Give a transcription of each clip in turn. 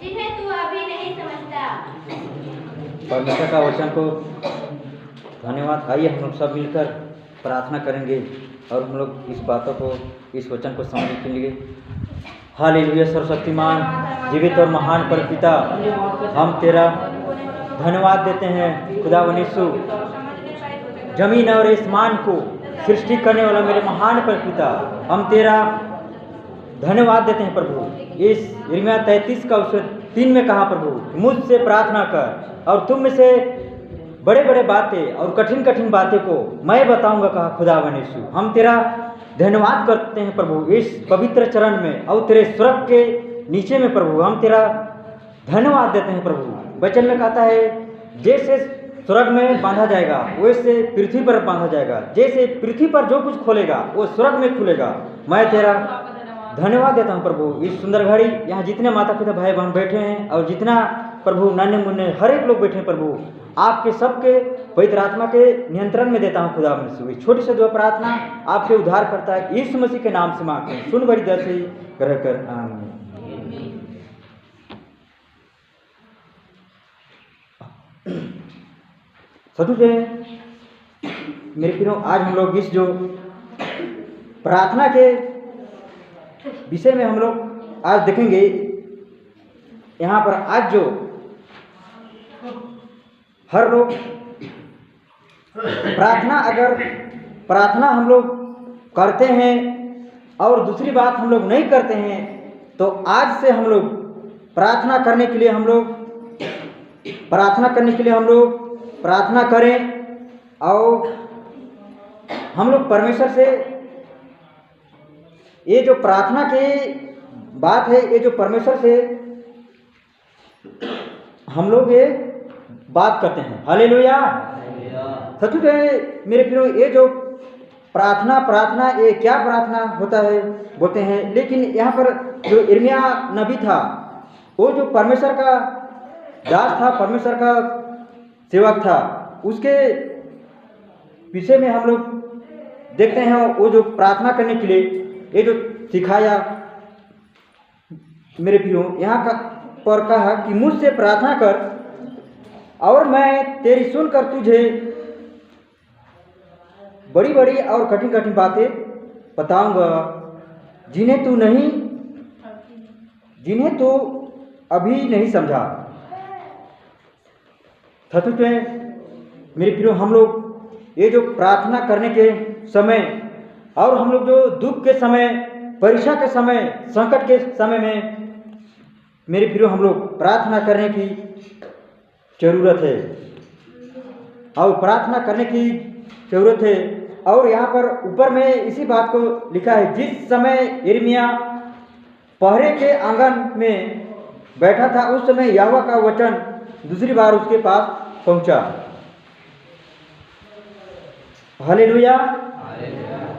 जिन्हें तू अभी नहीं समझता। परमेश्वर का वचन को धन्यवाद। आइए हम लोग सब मिलकर प्रार्थना करेंगे और हम लोग इस बातों को, इस वचन को समझने के लिए। हालेलुया। सर्वशक्तिमान जीवित और महान परमपिता, हम तेरा धन्यवाद देते हैं खुदा वनीसु, जमीन और आसमान को सृष्टि करने वाला मेरे महान परमपिता, हम तेरा धन्यवाद देते हैं प्रभु। इस यिर्मयाह 33 का उसने 3 में कहा प्रभु मुझसे प्रार्थना कर और तुम में से बड़े बड़े बातें और कठिन कठिन बातें को मैं बताऊंगा, कहा खुदा वनीसु। हम तेरा धन्यवाद करते हैं प्रभु इस पवित्र चरण में और तेरे स्वर्ग के नीचे में प्रभु हम तेरा धन्यवाद देते हैं प्रभु। वचन में कहता है जैसे स्वर्ग में बांधा जाएगा वैसे पृथ्वी पर बांधा जाएगा, जैसे पृथ्वी पर जो कुछ खोलेगा वो स्वर्ग में खुलेगा। मैं तेरा धन्यवाद देता हूँ प्रभु इस सुंदर घड़ी, यहाँ जितने माता पिता भाई बहन बैठे हैं और जितना प्रभु नन्हे मुन्ने हर एक लोग बैठे हैं प्रभु, आपके सबके पवित्र आत्मा के नियंत्रण में देता हूँ खुदा वनीसु। छोटी से दुआ प्रार्थना आपके उद्धार करता है यीशु मसीह के नाम से मांगते हैं, सुन बड़ी दर से ग्रह कर, आमीन। सतु से मेरे प्रियो, आज हम लोग इस जो प्रार्थना के विषय में हम लोग आज देखेंगे। यहाँ पर आज जो हर लोग प्रार्थना हम लोग करते हैं और दूसरी बात हम लोग नहीं करते हैं, तो आज से हम लोग प्रार्थना करने के लिए हम लोग प्रार्थना करें और हम लोग परमेश्वर से ये जो प्रार्थना की बात है, ये जो परमेश्वर से हम लोग ये बात करते हैं। हालेलुया। सचमुच है मेरे प्रियो, ये जो प्रार्थना ये क्या प्रार्थना होता है बोलते हैं, लेकिन यहाँ पर जो यिर्मयाह नबी था वो जो परमेश्वर का दास था, परमेश्वर का सेवक था, उसके विषय में हम लोग देखते हैं। वो जो प्रार्थना करने के लिए ये जो सिखाया मेरे प्रियो, यहाँ का पर कहा कि मुझसे प्रार्थना कर और मैं तेरी सुनकर तुझे बड़ी बड़ी और कठिन कठिन बातें बताऊंगा जिन्हें तू अभी नहीं समझा। सचमुच में मेरे प्रियो, हम लोग ये जो प्रार्थना करने के समय और हम लोग जो दुख के समय, परीक्षा के समय, संकट के समय में मेरे प्रियो हम लोग प्रार्थना करने की जरूरत है और प्रार्थना करने की जरूरत है। और यहाँ पर ऊपर में इसी बात को लिखा है, जिस समय यिर्मयाह पहरे के आंगन में बैठा था उस समय यहोवा का वचन दूसरी बार उसके पास पहुंचा। हालेलुया।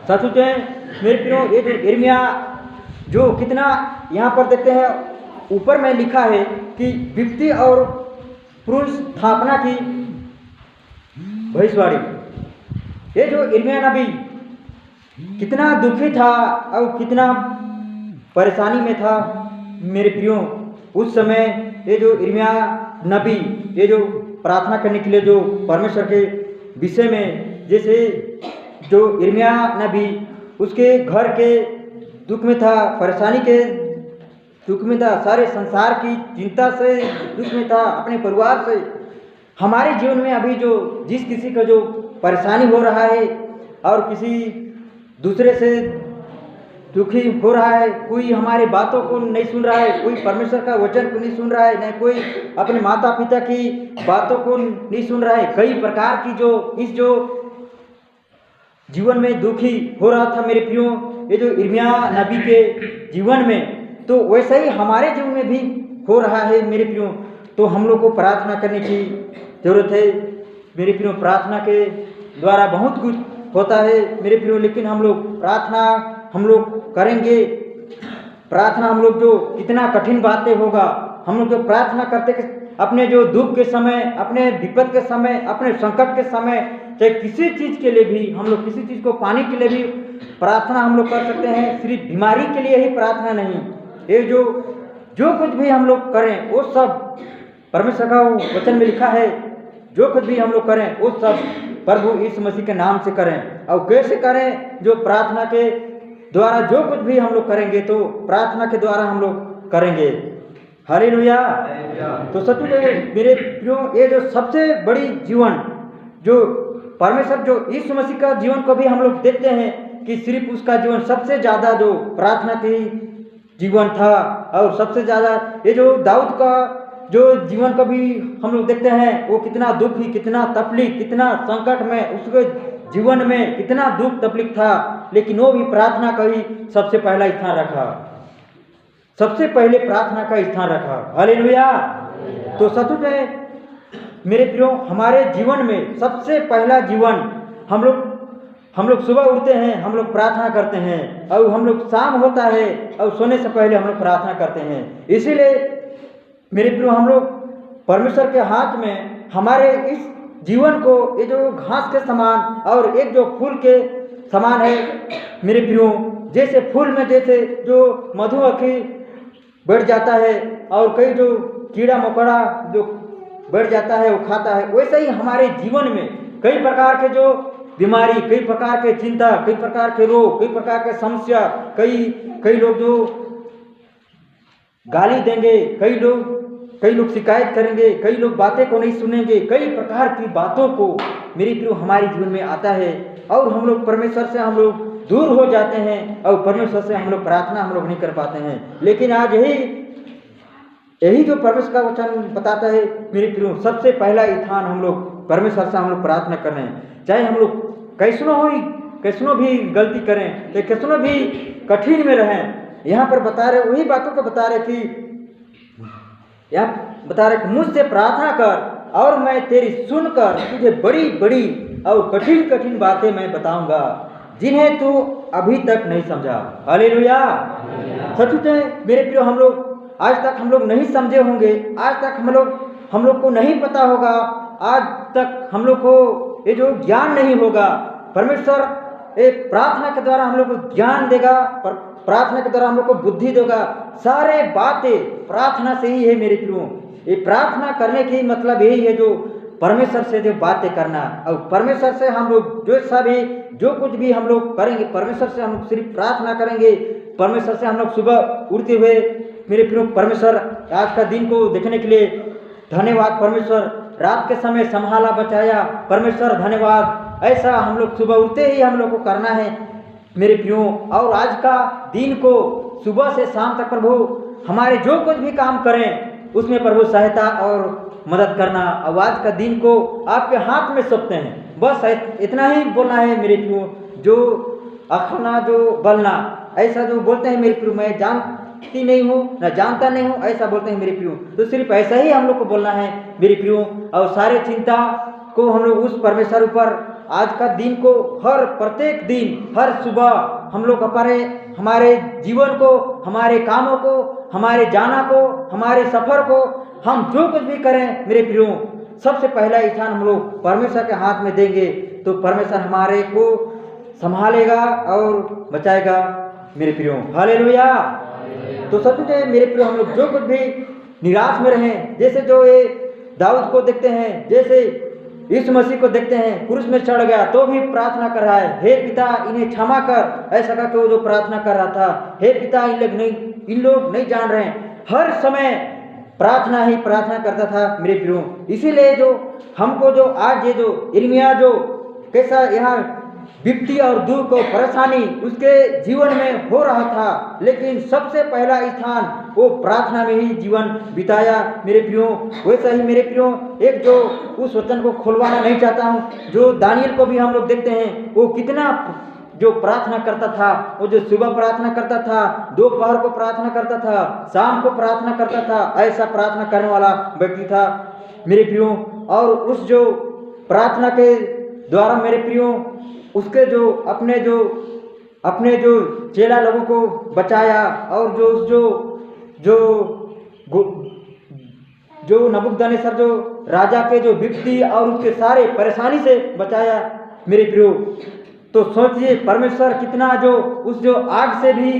सचमुच में मेरे प्रियो, ये जो यिर्मयाह जो कितना यहाँ पर देखते हैं ऊपर में लिखा है कि विपत्ति और पुरुष स्थापना की भविष्यवाणी। ये जो यिर्मयाह नबी कितना दुखी था और कितना परेशानी में था मेरे प्रियो उस समय। ये जो यिर्मयाह नबी ये जो प्रार्थना करने के लिए जो परमेश्वर के विषय में, जैसे जो यिर्मयाह नबी उसके घर के दुख में था, परेशानी के दुख में था, सारे संसार की चिंता से दुख में था, अपने परिवार से। हमारे जीवन में अभी जो जिस किसी का जो परेशानी हो रहा है और किसी दूसरे से दुखी हो रहा है, कोई हमारे बातों को नहीं सुन रहा है, कोई परमेश्वर का वचन को नहीं सुन रहा है, नहीं कोई अपने माता पिता की बातों को नहीं सुन रहा है, कई प्रकार की जो इस जो जीवन में दुखी हो रहा था मेरे प्रियो ये जो यिर्मयाह नबी के जीवन में, तो वैसा ही हमारे जीवन में भी हो रहा है मेरे प्रियो। तो हम लोग को प्रार्थना करने की जरूरत है मेरे प्रियो। प्रार्थना के द्वारा बहुत कुछ होता है मेरे प्रियो, लेकिन हम लोग प्रार्थना हम लोग करेंगे। प्रार्थना हम लोग जो कितना कठिन बातें होगा, हम लोग जो प्रार्थना करते अपने जो दुख के समय, अपने विपद के समय, अपने संकट के समय, चाहे किसी चीज़ के लिए भी हम लोग किसी चीज़ को पाने के लिए भी प्रार्थना हम लोग कर सकते हैं। सिर्फ बीमारी के लिए ही प्रार्थना नहीं, ये जो जो कुछ भी हम लोग करें वो सब परमेश्वर का वचन में लिखा है, जो कुछ भी हम लोग करें वो सब प्रभु यीशु मसीह के नाम से करें। और कैसे करें? जो प्रार्थना के द्वारा जो कुछ भी हम लोग करेंगे तो प्रार्थना के द्वारा हम लोग करेंगे। हालेलुया। तो सचमुच मेरे प्रियो, ये जो सबसे बड़ी जीवन जो परमेश्वर जो यीशु मसीह का जीवन को भी हम लोग देखते हैं कि सिर्फ उसका जीवन सबसे ज़्यादा जो प्रार्थना की जीवन था। और सबसे ज़्यादा ये जो दाऊद का जो जीवन को भी हम लोग देखते हैं, वो कितना दुखी, कितना तकलीफ, कितना संकट में उसके जीवन में कितना दुख तकलीफ था, लेकिन वो भी प्रार्थना का ही सबसे पहला स्थान रखा, सबसे पहले प्रार्थना का स्थान रखा। हालेलुया। तो सचमुच है मेरे प्रियो, हमारे जीवन में सबसे पहला जीवन हम लोग सुबह उठते हैं, हम लोग प्रार्थना करते हैं, और हम लोग शाम होता है और सोने से पहले हम लोग प्रार्थना करते हैं। इसीलिए मेरे प्रियो, हम लोग परमेश्वर के हाथ में हमारे इस जीवन को ये जो घास के समान और एक जो फूल के समान है मेरे प्रियो, जैसे फूल में जैसे जो मधुमक्खी बैठ जाता है और कई जो कीड़ा मकोड़ा जो बैठ जाता है वो खाता है, वैसे ही हमारे जीवन में कई प्रकार के जो बीमारी, कई प्रकार के चिंता, कई प्रकार के रोग, कई प्रकार के समस्या, कई लोग जो गाली देंगे, कई लोग शिकायत करेंगे, कई लोग बातें को नहीं सुनेंगे, कई प्रकार की बातों को मेरे प्रियो हमारे जीवन में आता है और हम लोग परमेश्वर से हम लोग दूर हो जाते हैं और परमेश्वर से हम लोग प्रार्थना हम लोग नहीं कर पाते हैं। लेकिन आज यही जो परमेश्वर का वचन बताता है मेरे प्रियो, सबसे पहला स्थान हम लोग परमेश्वर से हम लोग प्रार्थना कर रहे हैं। चाहे हम लोग कैसनो भी गलती करें, तो कैसनो भी कठिन में रहें, यहाँ पर बता रहे वही बातों को बता रहे कि मुझसे प्रार्थना कर और मैं तेरी सुनकर तुझे बड़ी बड़ी और कठिन कठिन बातें मैं बताऊंगा जिन्हें तू अभी तक नहीं समझा। हालेलुया। सचमुच है मेरे प्रियो, हम लोग आज तक हम लोग नहीं समझे होंगे, आज तक हम लोग को नहीं पता होगा, आज तक हम लोग को ये जो ज्ञान नहीं होगा। परमेश्वर एक प्रार्थना के द्वारा हम लोग को ज्ञान देगा, प्रार्थना के द्वारा हम लोग को बुद्धि देगा। सारे बातें प्रार्थना से ही है मेरे प्रियो। ये प्रार्थना करने की मतलब यही है, जो परमेश्वर से जो बातें करना, और परमेश्वर से हम लोग जो कुछ भी हम लोग करेंगे, परमेश्वर से हम लोग सिर्फ प्रार्थना करेंगे। परमेश्वर से हम लोग सुबह उठते हुए मेरे प्रियो, परमेश्वर आज का दिन को देखने के लिए धन्यवाद। परमेश्वर रात के समय संभाला बचाया, परमेश्वर धन्यवाद। ऐसा हम लोग सुबह उठते ही हम लोग को करना है मेरे प्रियो। और आज का दिन को सुबह से शाम तक प्रभु हमारे जो कुछ भी काम करें उसमें प्रभु सहायता और मदद करना। और आज का दिन को आपके हाथ में सौंपते हैं। बस इतना ही बोलना है मेरे प्रियो, जो अखना जो बोलना, ऐसा जो बोलते हैं मेरे प्रियो, मैं जानती नहीं हूँ ना जानता नहीं हूँ, ऐसा बोलते हैं मेरे प्रियो। तो सिर्फ ऐसा ही हम लोग को बोलना है मेरे प्रियो। और सारे चिंता को हम लोग उस परमेश्वर ऊपर आज का दिन को प्रत्येक दिन हर सुबह हम लोग हमारे जीवन को, हमारे कामों को, हमारे जाना को, हमारे सफर को, हम जो कुछ भी करें मेरे प्रियो, सबसे पहला स्थान हम लोग परमेश्वर के हाथ में देंगे तो परमेश्वर हमारे को संभालेगा और बचाएगा मेरे प्रियो। हालेलुया। तो सचमुच मेरे प्रियो, हम लोग जो कुछ भी निराश में रहें, जैसे जो ये दाऊद को देखते हैं, जैसे यीशु मसीह को देखते हैं, क्रूस में चढ़ गया तो भी प्रार्थना कर रहा है, हे पिता इन्हें क्षमा कर, ऐसा करके वो जो प्रार्थना कर रहा था, हे पिता इन लोग नहीं जान रहे हैं, हर समय प्रार्थना ही प्रार्थना करता था मेरे प्रियो। इसीलिए जो हमको जो आज ये जो यिर्मयाह जो कैसा यहाँ विपत्ति और दुख और परेशानी उसके जीवन में हो रहा था, लेकिन सबसे पहला स्थान वो प्रार्थना में ही जीवन बिताया मेरे प्रियो। वैसा ही मेरे प्रियो, एक जो उस वचन को खुलवाना नहीं चाहता हूँ, जो दानियल को भी हम लोग देखते हैं, वो कितना जो प्रार्थना करता था, वो जो सुबह प्रार्थना करता था, दोपहर को प्रार्थना करता था, शाम को प्रार्थना करता था, ऐसा प्रार्थना करने वाला व्यक्ति था मेरे प्रियो। और उस जो प्रार्थना के द्वारा मेरे प्रियो उसके जो अपने जो चेला लोगों को बचाया, और जो नबूकदनेस्सर जो राजा के जो विपत्ति और उसके सारे परेशानी से बचाया मेरे प्रियो। तो सोचिए परमेश्वर कितना जो उस जो आग से भी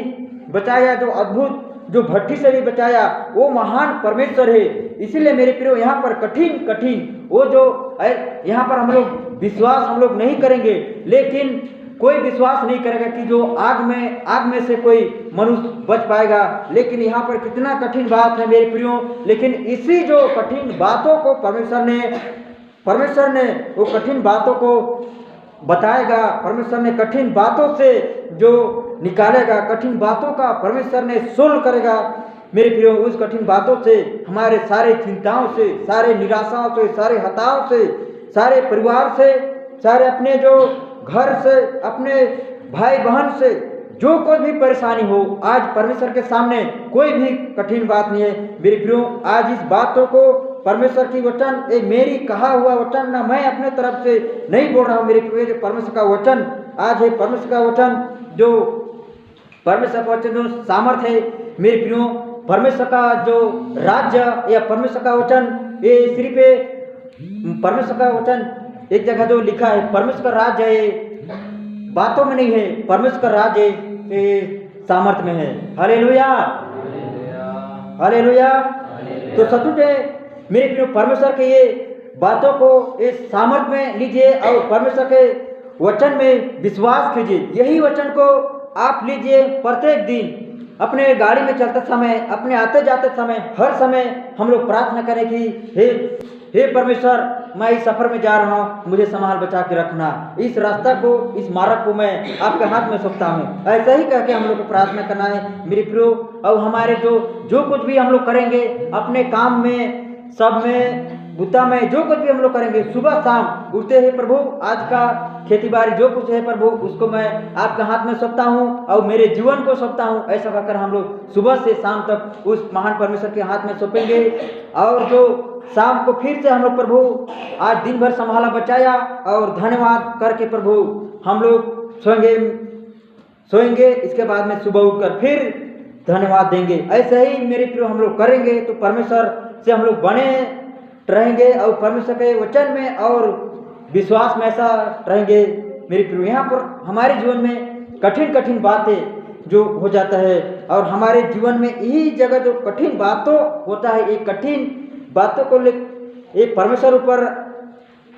बचाया, जो अद्भुत जो भट्ठी से भी बचाया वो महान परमेश्वर है। इसीलिए मेरे प्रियो यहाँ पर कठिन कठिन वो जो यहाँ पर हम लोग विश्वास हम लोग नहीं करेंगे, लेकिन कोई विश्वास नहीं करेगा कि जो आग में से कोई मनुष्य बच पाएगा। लेकिन यहाँ पर कितना कठिन बात है मेरे प्रियो, लेकिन इसी जो कठिन बातों को परमेश्वर ने वो कठिन बातों को बताएगा, परमेश्वर ने कठिन बातों से जो निकालेगा, कठिन बातों का परमेश्वर ने सोल्व करेगा। मेरे प्रियो उस कठिन बातों से, हमारे सारे चिंताओं से, सारे निराशाओं से, सारे हताओं से, सारे परिवार से, सारे अपने जो घर से, अपने भाई बहन से जो कोई भी परेशानी हो, आज परमेश्वर के सामने कोई भी कठिन बात नहीं है। मेरे प्रियो आज इस बातों को परमेश्वर की वचन, ये मेरी कहा हुआ वचन ना, मैं अपने तरफ से नहीं बोल रहा हूँ मेरे प्रियो, जो परमेश्वर का वचन आज है, परमेश्वर का वचन जो परमेश्वर का वचन जो सामर्थ है मेरे प्रियो, परमेश्वर का जो राज्य या परमेश्वर का वचन, ये सिर्फ परमेश्वर का वचन एक जगह जो लिखा है, परमेश्वर का राज्य है बातों में नहीं है, परमेश्वर का राज्य सामर्थ में है। Hallelujah hallelujah. तो सचमुच है मेरे प्रिय, परमेश्वर के ये बातों को इस सामर्थ में लीजिए और परमेश्वर के वचन में विश्वास कीजिए। यही वचन को आप लीजिए प्रत्येक दिन, अपने गाड़ी में चलते समय, अपने आते जाते समय, हर समय हम लोग प्रार्थना करें कि हे परमेश्वर, मैं इस सफर में जा रहा हूँ, मुझे संभाल बचा के रखना, इस रास्ता को, इस मार्ग को मैं आपके हाथ में सौंपता हूँ। ऐसा ही करके हम लोग को प्रार्थना करना है मेरे प्रियो। और हमारे जो कुछ भी हम लोग करेंगे अपने काम में, सब में, बुता में, जो कुछ भी हम लोग करेंगे, सुबह शाम उठते हैं प्रभु, आज का खेती बाड़ी जो कुछ है प्रभु, उसको मैं आपके हाथ में सौंपता हूँ और मेरे जीवन को सौंपता हूँ। ऐसा कहकर हम लोग सुबह से शाम तक उस महान परमेश्वर के हाथ में सौंपेंगे। और जो शाम को फिर से हम लोग प्रभु आज दिन भर संभाला बचाया और धन्यवाद करके प्रभु हम लोग सोएंगे, इसके बाद में सुबह उठकर फिर धन्यवाद देंगे। ऐसे ही मेरे प्रिय हम लोग करेंगे तो परमेश्वर से हम लोग बने रहेंगे और परमेश्वर के वचन में और विश्वास में ऐसा रहेंगे मेरे प्रिय। यहाँ पर हमारे जीवन में कठिन कठिन बातें जो हो जाता है और हमारे जीवन में यही जगह जो कठिन बातों होता है, ये कठिन बातों को ले परमेश्वर ऊपर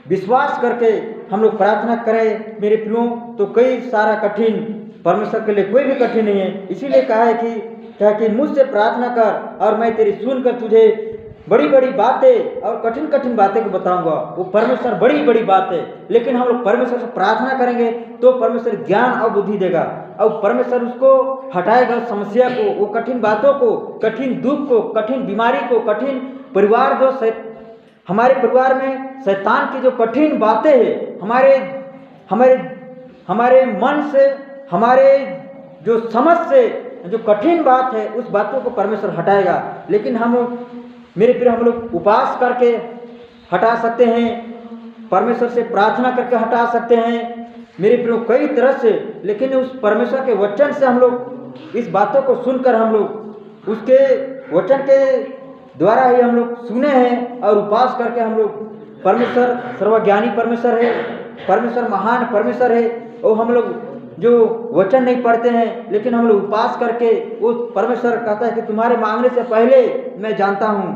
विश्वास करके हम लोग प्रार्थना करें मेरे प्रियो, तो कई सारा कठिन परमेश्वर के लिए कोई भी कठिन नहीं है। इसीलिए कहा है कि मुझसे प्रार्थना कर और मैं तेरी सुनकर तुझे बड़ी बड़ी बातें और कठिन कठिन बातें को बताऊंगा। वो परमेश्वर बड़ी बड़ी बात है, लेकिन हम लोग परमेश्वर से प्रार्थना करेंगे तो परमेश्वर ज्ञान और बुद्धि देगा और परमेश्वर उसको हटाएगा, समस्या को, वो कठिन बातों को, कठिन दुख को, कठिन बीमारी को, कठिन परिवार जो हमारे परिवार में शैतान की जो कठिन बातें हैं, हमारे मन से, हमारे जो समझ से जो कठिन बात है, उस बातों को परमेश्वर हटाएगा। लेकिन हम मेरे प्रिय हम लोग उपवास करके हटा सकते हैं, परमेश्वर से प्रार्थना करके हटा सकते हैं मेरे प्रिय कई तरह से। लेकिन उस परमेश्वर के वचन से हम लोग इस बातों को सुनकर हम लोग उसके वचन के द्वारा ही हम लोग सुने हैं और उपवास करके हम लोग, परमेश्वर सर्वज्ञानी परमेश्वर है, परमेश्वर महान परमेश्वर है। और हम लोग जो वचन नहीं पढ़ते हैं, लेकिन हम लोग उपवास करके वो परमेश्वर कहता है कि तुम्हारे मांगने से पहले मैं जानता हूँ,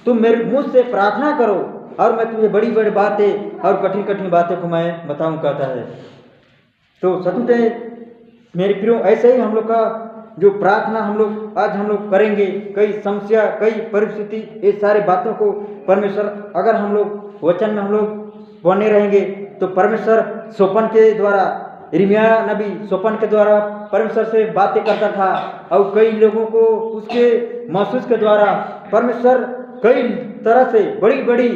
तुम मेरे मुझ से प्रार्थना करो और मैं तुम्हें बड़ी बड़ी बातें और कठिन कठिन बातें को मैं बताऊँ कहता है। तो सचमुच मेरे प्रियो ऐसे ही हम लोग का जो प्रार्थना हम लोग आज हम लोग करेंगे, कई समस्या, कई परिस्थिति, ये सारे बातों को परमेश्वर, अगर हम लोग वचन में हम लोग बने रहेंगे तो परमेश्वर सोपन के द्वारा, यिर्मयाह नबी सोपन के द्वारा परमेश्वर से बातें करता था और कई लोगों को उसके महसूस के द्वारा परमेश्वर कई तरह से बड़ी बड़ी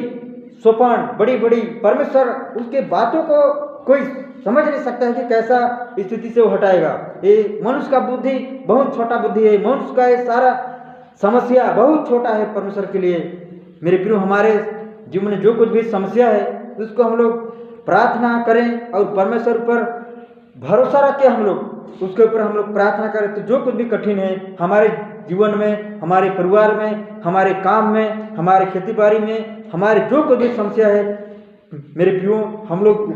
सोपन, बड़ी बड़ी परमेश्वर उसके बातों को कोई समझ नहीं सकता है कि कैसा स्थिति से वो हटाएगा। ये मनुष्य का बुद्धि बहुत छोटा बुद्धि है, मनुष्य का ये सारा समस्या बहुत छोटा है परमेश्वर के लिए। मेरे प्रियो हमारे जीवन में जो कुछ भी समस्या है उसको हम लोग प्रार्थना करें और परमेश्वर पर भरोसा रख के हम लोग उसके ऊपर हम लोग प्रार्थना करें, तो जो कुछ भी कठिन है हमारे जीवन में, हमारे परिवार में, हमारे काम में, हमारे खेती बाड़ी में, हमारे जो कुछ भी समस्या है मेरे प्रियो, हम लोग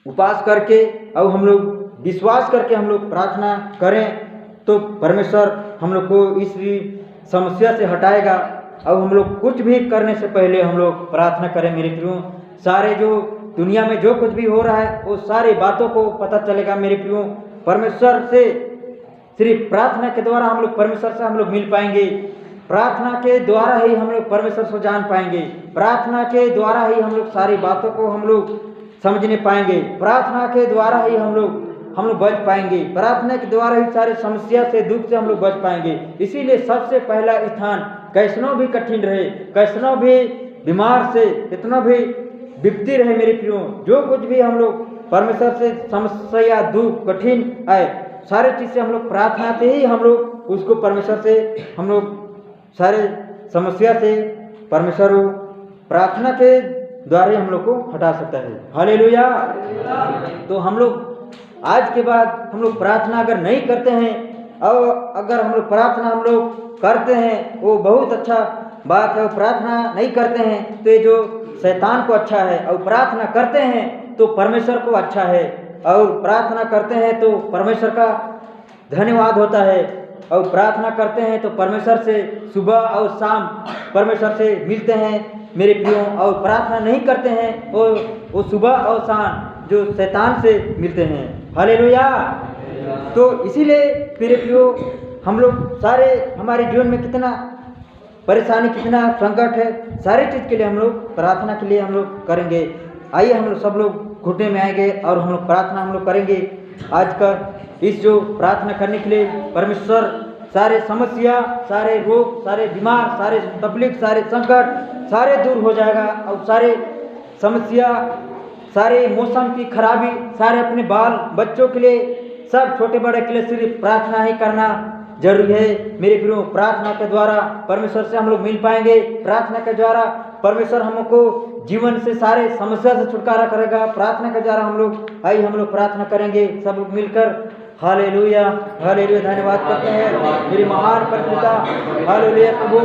उपवास करके और हम लोग विश्वास करके हम लोग प्रार्थना करें तो परमेश्वर हम लोग को इस समस्या से हटाएगा। अब हम लोग कुछ भी करने से पहले हम लोग प्रार्थना करें मेरे प्रियो। सारे जो दुनिया में जो कुछ भी हो रहा है वो सारी बातों को पता चलेगा मेरे प्रियो। परमेश्वर से सिर्फ प्रार्थना के द्वारा हम लोग परमेश्वर से हम लोग मिल पाएंगे। प्रार्थना के द्वारा ही हम लोग परमेश्वर को जान पाएंगे। प्रार्थना के द्वारा ही हम लोग सारी बातों को हम लोग समझने पाएंगे। प्रार्थना के द्वारा ही हम लोग बच पाएंगे। प्रार्थना के द्वारा ही सारे समस्या से दुख से हम लोग बच पाएंगे। इसीलिए सबसे पहला स्थान कैसनो भी कठिन रहे, कैसनो भी बीमार से कितना भी विपत्ति रहे मेरे प्रियो, जो कुछ भी हम लोग परमेश्वर से समस्या दुख कठिन आए, सारे चीज़ से हम लोग प्रार्थना से ही हम लोग उसको परमेश्वर से हम लोग सारे समस्या से परमेश्वर प्रार्थना के द्वारा ही हम लोग को हटा सकता है। हालेलुया। तो हम लोग आज के बाद हम लोग प्रार्थना अगर नहीं करते हैं और अगर हम लोग प्रार्थना हम लोग करते हैं वो बहुत अच्छा बात है। प्रार्थना नहीं करते हैं तो ये जो शैतान को अच्छा है, और प्रार्थना करते हैं तो परमेश्वर को अच्छा है, और प्रार्थना करते हैं तो परमेश्वर का धन्यवाद होता है, और प्रार्थना करते हैं तो परमेश्वर से सुबह और शाम परमेश्वर से मिलते हैं मेरे प्रियो। और प्रार्थना नहीं करते हैं वो सुबह और शाम जो शैतान से मिलते हैं। हालेलुया। तो इसीलिए मेरे प्रियो हम लोग सारे हमारे जीवन में कितना परेशानी कितना संकट है, सारी चीज़ के लिए हम लोग प्रार्थना के लिए हम लोग करेंगे। आइए हम लोग सब लोग घुटने में आएंगे और हम लोग प्रार्थना हम लोग करेंगे। आज का इस जो प्रार्थना करने के लिए परमेश्वर सारे समस्या सारे रोग सारे बीमार सारे तकलीफ सारे संकट सारे दूर हो जाएगा, और सारे समस्या सारे मौसम की खराबी सारे अपने बाल बच्चों के लिए सब छोटे बड़े के लिए सिर्फ प्रार्थना ही करना जरूरी है मेरे प्रियो। प्रार्थना के द्वारा परमेश्वर से हम लोग मिल पाएंगे। प्रार्थना के द्वारा परमेश्वर हमको जीवन से सारे समस्या से छुटकारा करेगा। प्रार्थना के द्वारा हम लोग आइए हम लोग प्रार्थना करेंगे सब लोग मिलकर। Hallelujah hallelujah. धन्यवाद करते हैं मेरी महान परमपिता। हालेलुया प्रभु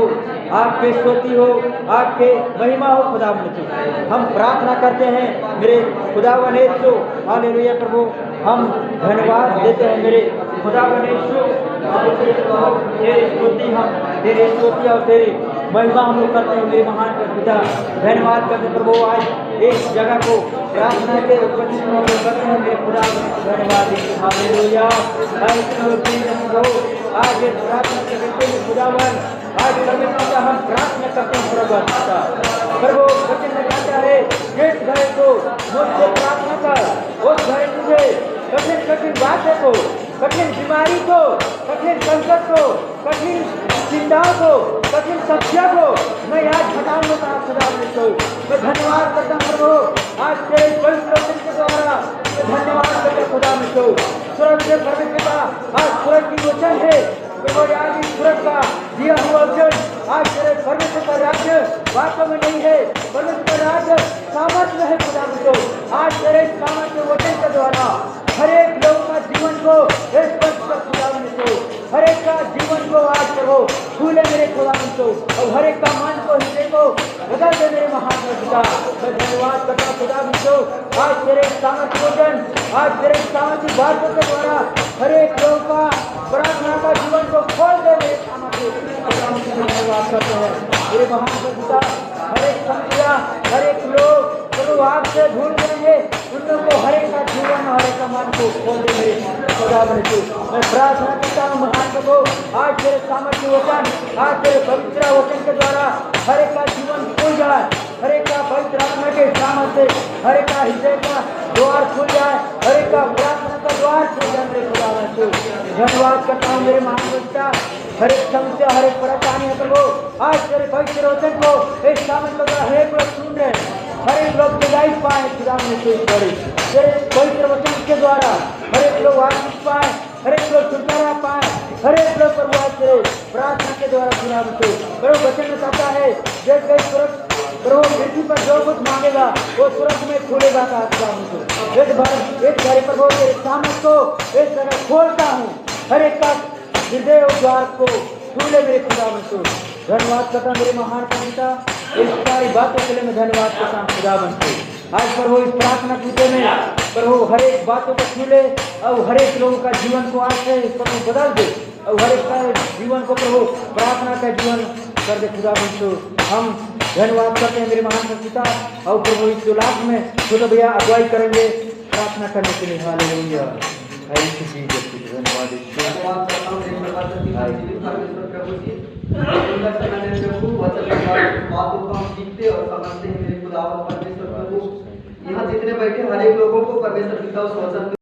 आपके स्तुति हो, आपके महिमा हो खुदा मुझे। हम प्रार्थना करते हैं मेरे खुदा वनेशु। हालेलुया प्रभु हम धन्यवाद देते हैं मेरे खुदा वनेशु। तेरी स्तुति हम तेरी स्तुति और तेरी महिमा हम लोग करते हैं मेरे महान पिता। धन्यवाद करते हैं प्रभु आज इस जगह को प्रार्थना के उपस्थित हम लोग करते हैं मेरे खुदा। धन्यवाद हालेलुया। आज इस प्रार्थना के व्यक्ति में खुदावन आज परमेश्वर हम प्रार्थना करते हैं प्रभु। वचन में कहता है जिस घर को मुझसे प्रार्थना कर उस घर तुझे कठिन कठिन बातों को कठिन बीमारी को कठिन संकट को कठिन चिंताओं को कठिन समस्या को मैं आज हटाऊंगा खुदा को। मैं धन्यवाद करता हूँ प्रभु आज तेरे पवित्र वचन के द्वारा धन्यवाद करते खुदा को। स्वर्ग से परमेश्वर आज स्वर्ग की वचन है प्रभु। आज इस स्वर्ग का दिया हुआ वचन आज तेरे परमेश्वर का राज्य वास्तव में नहीं है, परमेश्वर का राज्य सामर्थ्य है खुदा को। आज तेरे सामर्थ्य वचन के द्वारा हर एक लोगों का जीवन को स्पष्ट कर खुदा को। हर एक का जीवन को आज करो छूले मेरे खुदा को, और हर एक का मन को हृदय को बदल दे मेरे महान पिता। मैं धन्यवाद करता हूँ खुदा को आज तेरे सामर्थ्य वचन आज तेरे सामर्थ्य बातों के द्वारा हर एक लोगों का प्रार्थना का जीवन को खोल दे मेरे सामर्थ्य। धन्यवाद करते हैं मेरे महान पिता। हर एक समस्या हर एक लोग प्रभु आपसे भूल जाएंगे उन लोगों को हर एक का जीवन हर एक का मन को खोल दे मेरे खुदा बने। मैं प्रार्थना करता हूँ महान प्रभु आज तेरे सामर्थ्य वचन आज तेरे पवित्र वचन के द्वारा हर एक का जीवन खुल जाए, हर एक का पवित्र आत्मा के सामर्थ्य हर एक का हृदय का द्वार खुल जाए, हर एक का प्रार्थना का द्वार खुल जाए मेरे खुदा बने। धन्यवाद करता हूँ मेरे महान पिता। हर एक समस्या हर एक परेशानी है प्रभु आज तेरे पवित्र वचन को एक सामर्थ्य हर एक लोग सुन रहे हर एक लोग विदाई पाए खुदा में तेरे पवित्र वचन के द्वारा हर एक लोग आशीष पाए, हर एक लोग छुटकारा पाए, हर एक लोग प्रभु आज तेरे प्रार्थना के द्वारा खुदा में प्रभु वचन में कहता है जब गई सुरक्षा प्रभु पृथ्वी पर जो कुछ मांगेगा वो तुरंत में खुलेगा का एक घर प्रभु तेरे सामने को एक तरह खोलता हूँ हर एक का हृदय और द्वार को छूले मेरे खुदा में। धन्यवाद करता मेरे महान पिता। इस सारी बातों के लिए मैं धन्यवाद करता हूँ खुदा बनते। आज प्रभु इस प्रार्थना पूजे में प्रभु हर एक बातों को छूले और हर एक लोगों का जीवन को आज से प्रभु बदल दे। हर एक का जीवन को प्रभु प्रार्थना का जीवन कर दे खुदा बंसो। हम धन्यवाद करते हैं मेरे महान पिता और प्रभु इस जुलाब में खुद भैया अगुवाई करेंगे प्रार्थना करने के लिए। हालेलुया। Thank you Jesus. धन्यवाद बातों को हम सीखते और समझते हैं मेरे खुदा परमेश्वर प्रभु। यहाँ जितने बैठे हर एक लोगों को परमेश्वर पिता उस वचन